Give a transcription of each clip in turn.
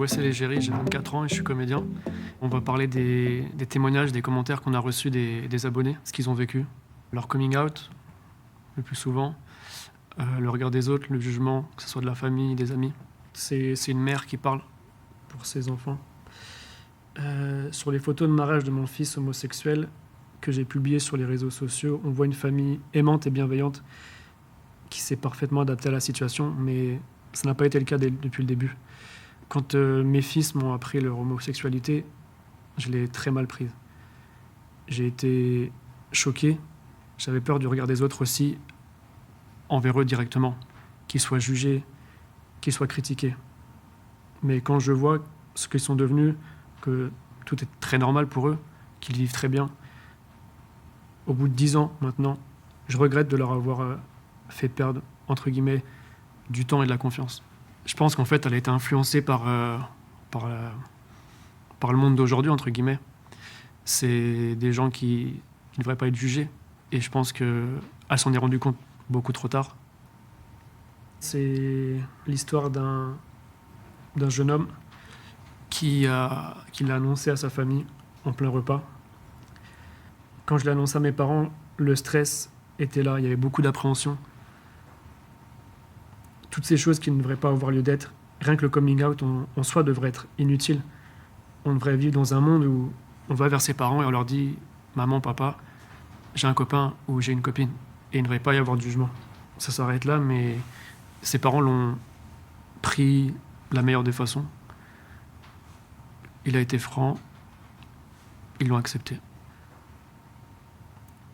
Wesley Légéry, j'ai 24 ans et je suis comédien. On va parler des témoignages, des commentaires qu'on a reçus des abonnés, ce qu'ils ont vécu, leur coming out, le plus souvent, le regard des autres, le jugement, que ce soit de la famille, des amis. C'est une mère qui parle pour ses enfants. Sur les photos de mariage de mon fils homosexuel que j'ai publiées sur les réseaux sociaux, on voit une famille aimante et bienveillante qui s'est parfaitement adaptée à la situation, mais ça n'a pas été le cas depuis le début. Quand mes fils m'ont appris leur homosexualité, je l'ai très mal prise. J'ai été choqué, j'avais peur du regard des autres aussi, envers eux directement, qu'ils soient jugés, qu'ils soient critiqués. Mais quand je vois ce qu'ils sont devenus, que tout est très normal pour eux, qu'ils vivent très bien, au bout de 10 ans maintenant, je regrette de leur avoir fait perdre, entre guillemets, du temps et de la confiance. Je pense qu'en fait, elle a été influencée par le monde d'aujourd'hui, entre guillemets. C'est des gens qui ne devraient pas être jugés. Et je pense qu'elle s'en est rendue compte beaucoup trop tard. C'est l'histoire d'un jeune homme qui l'a annoncé à sa famille en plein repas. Quand je l'ai annoncé à mes parents, le stress était là, il y avait beaucoup d'appréhension. Toutes ces choses qui ne devraient pas avoir lieu d'être, rien que le coming out en soi devrait être inutile. On devrait vivre dans un monde où on va vers ses parents et on leur dit « Maman, papa, j'ai un copain ou j'ai une copine ». Et il ne devrait pas y avoir de jugement. Ça s'arrête là, mais ses parents l'ont pris de la meilleure des façons. Il a été franc, ils l'ont accepté.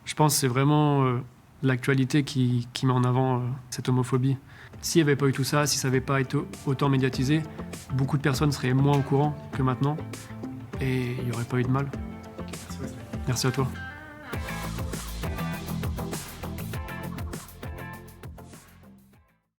Je pense que c'est vraiment l'actualité qui met en avant cette homophobie. S'il n'y avait pas eu tout ça, si ça n'avait pas été autant médiatisé, beaucoup de personnes seraient moins au courant que maintenant et il n'y aurait pas eu de mal. Merci à toi.